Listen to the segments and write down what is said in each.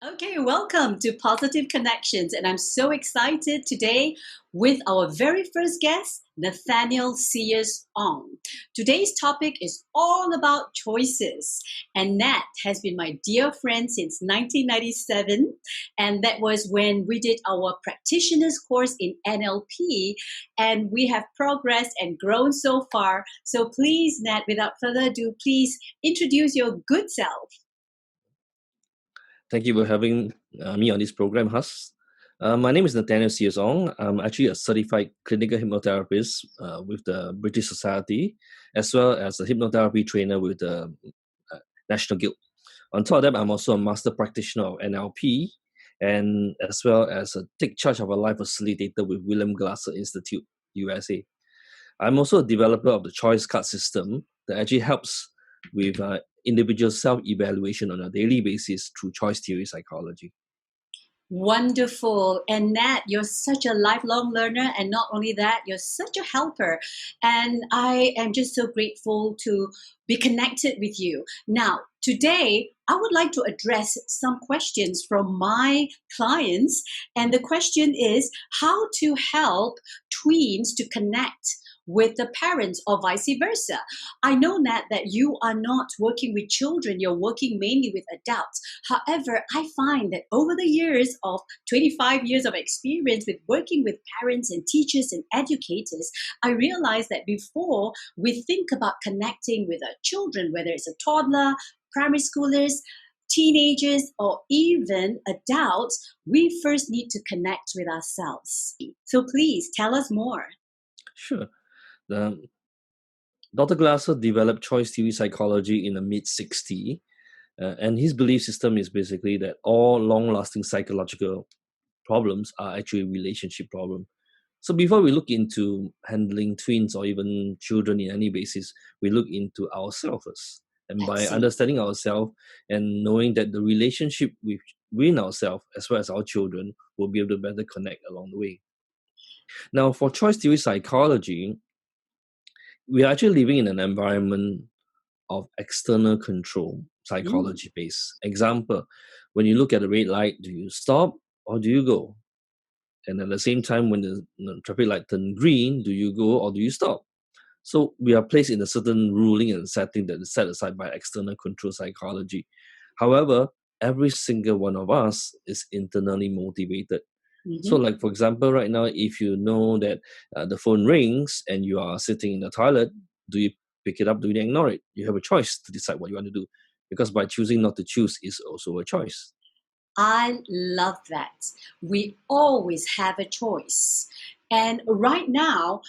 Okay, welcome to Positive Connections. And I'm so excited today with our very first guest, Nathanael Seers Ong. Today's topic is all about choices. And Nat has been my dear friend since 1997. And that was when we did our practitioner's course in NLP. And we have progressed and grown so far. So please, Nat, without further ado, please introduce your good self. Thank you for having me on this program, Hus. My name is Nathanael Seers Ong. I'm actually a certified clinical hypnotherapist with the British Society, as well as a hypnotherapy trainer with the National Guild. On top of that, I'm also a master practitioner of NLP, and as well as a take charge of a life facilitator with William Glasser Institute, USA. I'm also a developer of the choice card system that actually helps with individual self-evaluation on a daily basis through choice theory psychology. Wonderful. And Nat, you're such a lifelong learner. And not only that, you're such a helper. And I am just so grateful to be connected with you. Now, today, I would like to address some questions from my clients. And the question is how to help tweens to connect with the parents or vice versa. I know, Nat, that you are not working with children, you're working mainly with adults. However, I find that over the years of 25 years of experience with working with parents and teachers and educators, I realized that before we think about connecting with our children, whether it's a toddler, primary schoolers, teenagers, or even adults, we first need to connect with ourselves. So please tell us more. Sure. Dr. Glasser developed choice theory psychology in the mid-60s, and his belief system is basically that all long-lasting psychological problems are actually relationship problems. So before we look into handling twins or even children in any basis, we look into ourselves first. And by Excellent. understanding ourselves and knowing that the relationship within ourselves as well as our children will be able to better connect along the way. Now, for choice theory psychology, we are actually living in an environment of external control, psychology based. Example, when you look at a red light, do you stop or do you go? And at the same time, when the traffic light turns green, do you go or do you stop? So we are placed in a certain ruling and setting that is set aside by external control psychology. However, every single one of us is internally motivated. So, like for example, right now, if you know that the phone rings and you are sitting in the toilet, do you pick it up? Do you ignore it? You have a choice to decide what you want to do, because by choosing not to choose is also a choice. I love that. We always have a choice. And right now,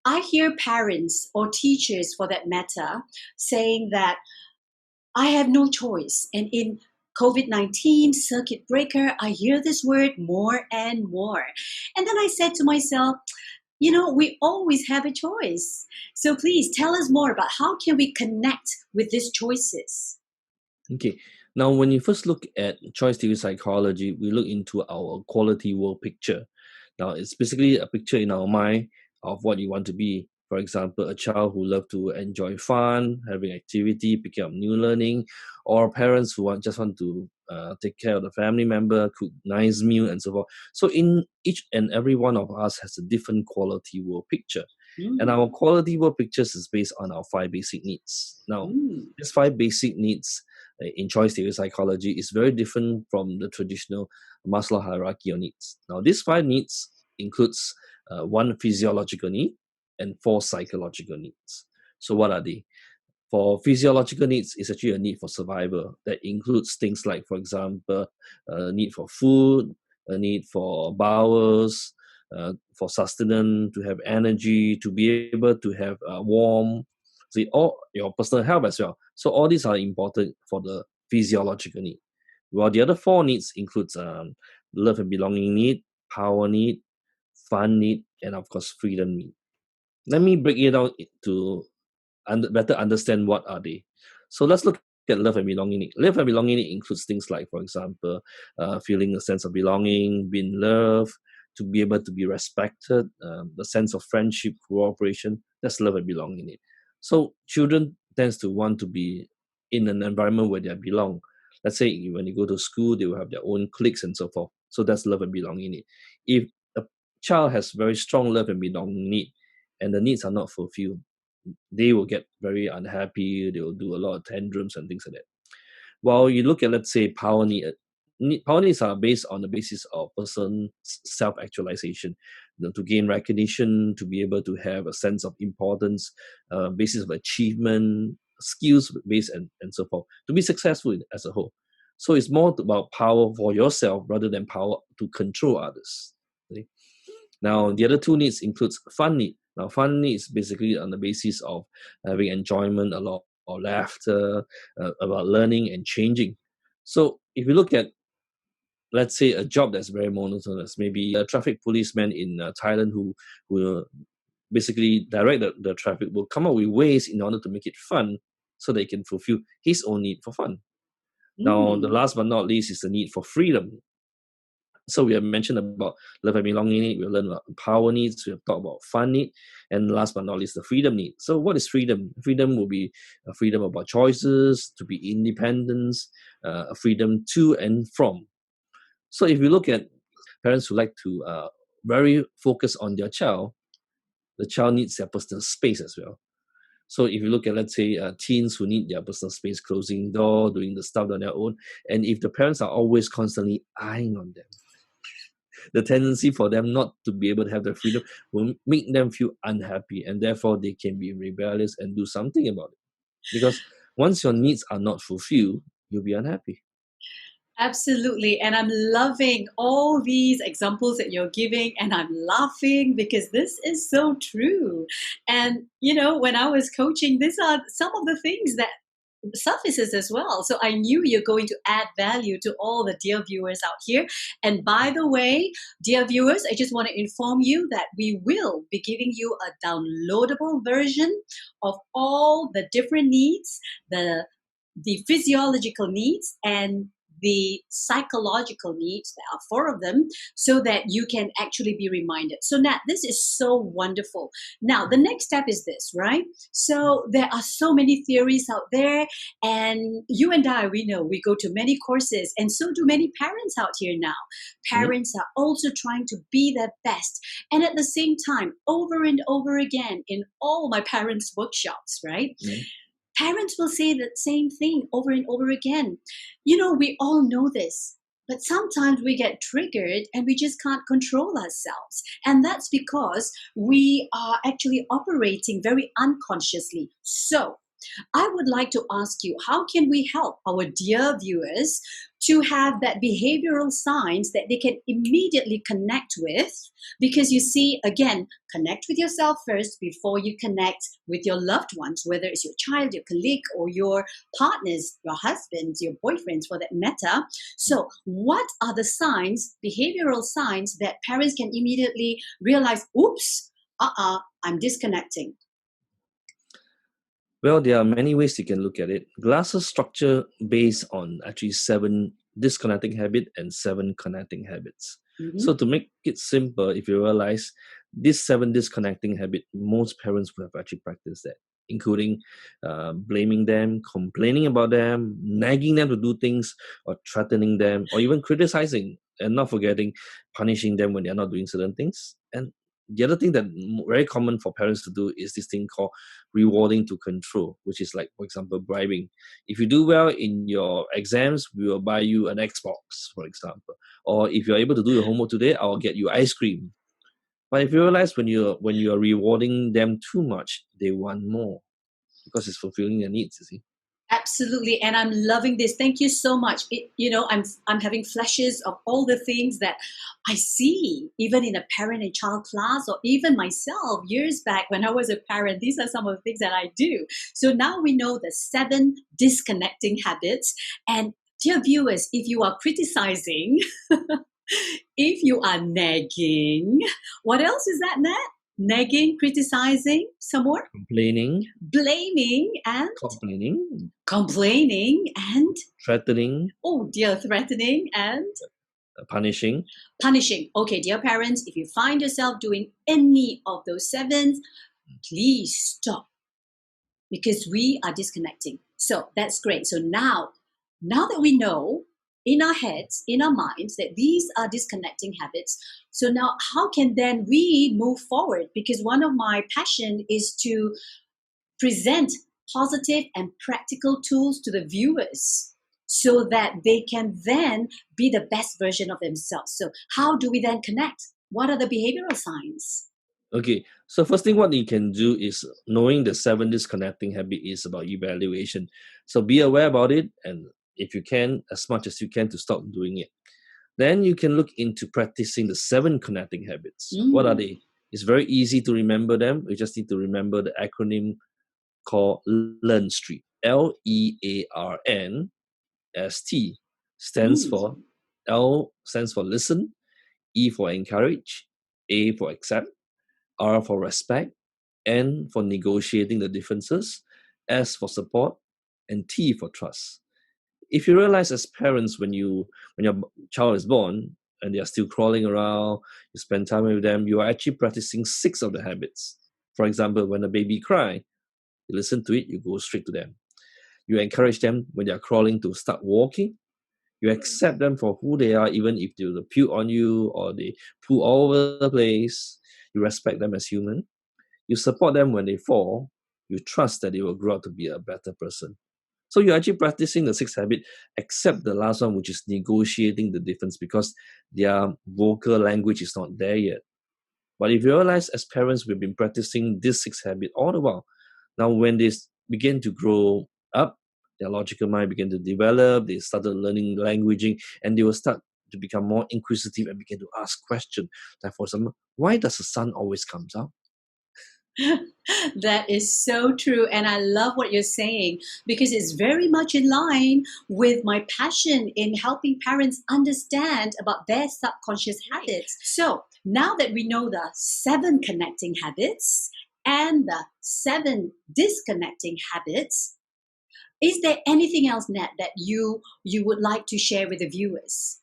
I hear parents or teachers, for that matter, saying that I have no choice. And in COVID-19 circuit breaker, I hear this word more and more. And then I said to myself, we always have a choice. So please tell us more about how can we connect with these choices? Okay. Now, when you first look at choice theory psychology, we look into our quality world picture. Now, it's basically a picture in our mind of what you want to be. For example, a child who loves to enjoy fun, having activity, picking up new learning, or parents who just want to take care of the family member, cook nice meal, and so forth. So, in each and every one of us has a different quality world picture. And our quality world pictures is based on our 5 basic needs. Now, these 5 basic needs in choice theory psychology is very different from the traditional Maslow hierarchy of needs. Now, these 5 needs includes 1 physiological need and 4 psychological needs. So what are they? For physiological needs, is actually a need for survival that includes things like, for example, a need for food, a need for bowels, for sustenance, to have energy, to be able to have warmth, all your personal health as well. So all these are important for the physiological need. While the other 4 needs includes love and belonging need, power need, fun need, and of course freedom need. Let me break it down to better understand what are they. So let's look at love and belonging need. Love and belonging need includes things like, for example, feeling a sense of belonging, being loved, to be able to be respected, the sense of friendship, cooperation. That's love and belonging need. So children tends to want to be in an environment where they belong. Let's say when you go to school, they will have their own cliques and so forth. So that's love and belonging need. If a child has very strong love and belonging need, and the needs are not fulfilled, they will get very unhappy. They will do a lot of tantrums and things like that. While you look at, let's say, power needs are based on the basis of person's self-actualization, to gain recognition, to be able to have a sense of importance, basis of achievement, skills based, and so forth, to be successful as a whole. So it's more about power for yourself rather than power to control others. Okay? Now, the other two needs includes fun need. Now, fun needs basically on the basis of having enjoyment, a lot or laughter, about learning and changing. So if you look at, let's say, a job that's very monotonous, maybe a traffic policeman in Thailand who basically direct the traffic, will come up with ways in order to make it fun so they can fulfill his own need for fun. Now, the last but not least is the need for freedom. So we have mentioned about love and belonging need, we learned about power needs, we have talked about fun need, and last but not least, the freedom need. So what is freedom? Freedom will be a freedom about choices, to be independence, a freedom to and from. So if you look at parents who like to very focus on their child, the child needs their personal space as well. So if you look at, let's say, teens who need their personal space, closing door, doing the stuff on their own, and if the parents are always constantly eyeing on them, the tendency for them not to be able to have their freedom will make them feel unhappy, and therefore they can be rebellious and do something about it. Because once your needs are not fulfilled, you'll be unhappy. Absolutely. And I'm loving all these examples that you're giving, and I'm laughing because this is so true. And, when I was coaching, these are some of the things that surfaces as well. So I knew you're going to add value to all the dear viewers out here. And by the way, dear viewers, I just want to inform you that we will be giving you a downloadable version of all the different needs, the physiological needs and the psychological needs. There are 4 of them, so that you can actually be reminded. So Nat, this is so wonderful. Now, the next step is this, right? So there are so many theories out there, and you and I, we know we go to many courses, and so do many parents out here now. Parents are also trying to be their best. And at the same time, over and over again in all my parents' workshops, right? Parents will say the same thing over and over again. We all know this, but sometimes we get triggered and we just can't control ourselves. And that's because we are actually operating very unconsciously. So I would like to ask you, how can we help our dear viewers to have that behavioral signs that they can immediately connect with? Because you see, again, connect with yourself first before you connect with your loved ones, whether it's your child, your colleague, or your partners, your husbands, your boyfriends, for that matter. So what are the signs, behavioral signs, that parents can immediately realize, oops, I'm disconnecting? Well, there are many ways you can look at it. Glasses structure based on actually 7 disconnecting habits and 7 connecting habits. So to make it simple, if you realize these 7 disconnecting habits, most parents will have actually practiced that, including blaming them, complaining about them, nagging them to do things, or threatening them, or even criticizing, and not forgetting punishing them when they're not doing certain things. And the other thing that very common for parents to do is this thing called rewarding to control, which is like, for example, bribing. If you do well in your exams, we will buy you an Xbox, for example. Or if you're able to do your homework today, I'll get you ice cream. But if you realize when you're rewarding them too much, they want more because it's fulfilling their needs, you see. Absolutely, and I'm loving this. Thank you so much. I'm having flashes of all the things that I see, even in a parent and child class, or even myself years back when I was a parent. These are some of the things that I do. So now we know the 7 disconnecting habits. And dear viewers, if you are criticizing, if you are nagging, what else is that, Nat? Nagging, criticizing, some more? Complaining. Blaming and? Complaining. Complaining and? Threatening. Oh dear, threatening and? Punishing. Punishing. Okay, dear parents, if you find yourself doing any of those 7, please stop, because we are disconnecting. So that's great. So now now that we know in our heads, in our minds, that these are disconnecting habits, so now how can then we move forward? Because one of my passion is to present positive and practical tools to the viewers so that they can then be the best version of themselves. So how do we then connect? What are the behavioral signs? Okay, so first thing what you can do is knowing the 7 disconnecting habit is about evaluation. So be aware about it, and if you can, as much as you can, to stop doing it. Then you can look into practicing the 7 connecting habits. What are they? It's very easy to remember them. You just need to remember the acronym called LEARN Street. LEARNST stands Mm. for L stands for listen, E for encourage, A for accept, R for respect, N for negotiating the differences, S for support, and T for trust. If you realize as parents when your child is born and they are still crawling around, you spend time with them, you are actually practicing 6 of the habits. For example, when a baby cry, you listen to it, you go straight to them. You encourage them when they are crawling to start walking. You accept them for who they are, even if they will puke on you or they poo all over the place. You respect them as human. You support them when they fall. You trust that they will grow up to be a better person. So you're actually practicing the 6 habit, except the last one, which is negotiating the difference, because their vocal language is not there yet. But if you realize as parents, we've been practicing this 6 habit all the while. Now, when they begin to grow up, their logical mind begin to develop, they started learning languaging, and they will start to become more inquisitive and begin to ask questions. Like, for example, why does the sun always comes out? That is so true. And I love what you're saying because it's very much in line with my passion in helping parents understand about their subconscious habits. So now that we know the 7 connecting habits and the 7 disconnecting habits, is there anything else, Nat, that you would like to share with the viewers?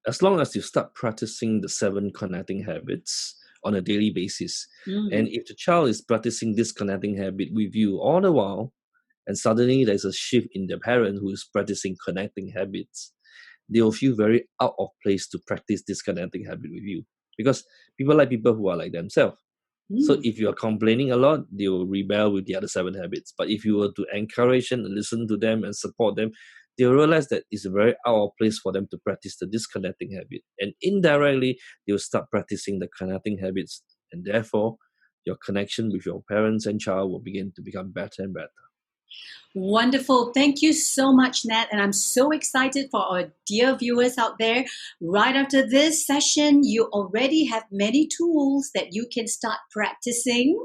As long as you start practicing the 7 connecting habits on a daily basis, and Mm. if the child is practicing this connecting habit with you all the while, and suddenly there's a shift in the parent who is practicing connecting habits, they will feel very out of place to practice this connecting habit with you, because people like people who are like themselves. So Mm. if you are complaining a lot, they will rebel with the other 7 habits. But if you were to encourage and listen to them and support them, they will realize that it's very out of place for them to practice the disconnecting habit. And indirectly, they will start practicing the connecting habits. And therefore, your connection with your parents and child will begin to become better and better. Wonderful. Thank you so much, Nat. And I'm so excited for our dear viewers out there. Right after this session, you already have many tools that you can start practicing.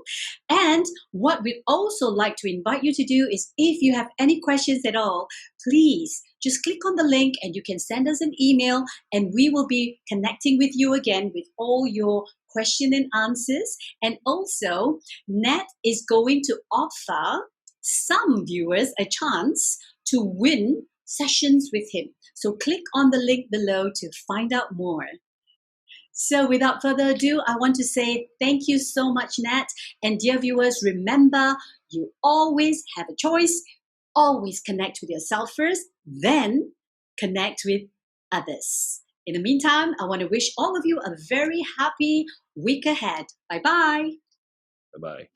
And what we'd also like to invite you to do is if you have any questions at all, please just click on the link and you can send us an email and we will be connecting with you again with all your question and answers. And also, Nat is going to offer some viewers a chance to win sessions with him. So click on the link below to find out more. So without further ado, I want to say thank you so much, Nat. And dear viewers, remember, you always have a choice. Always connect with yourself first, then connect with others. In the meantime, I want to wish all of you a very happy week ahead. Bye-bye. Bye bye.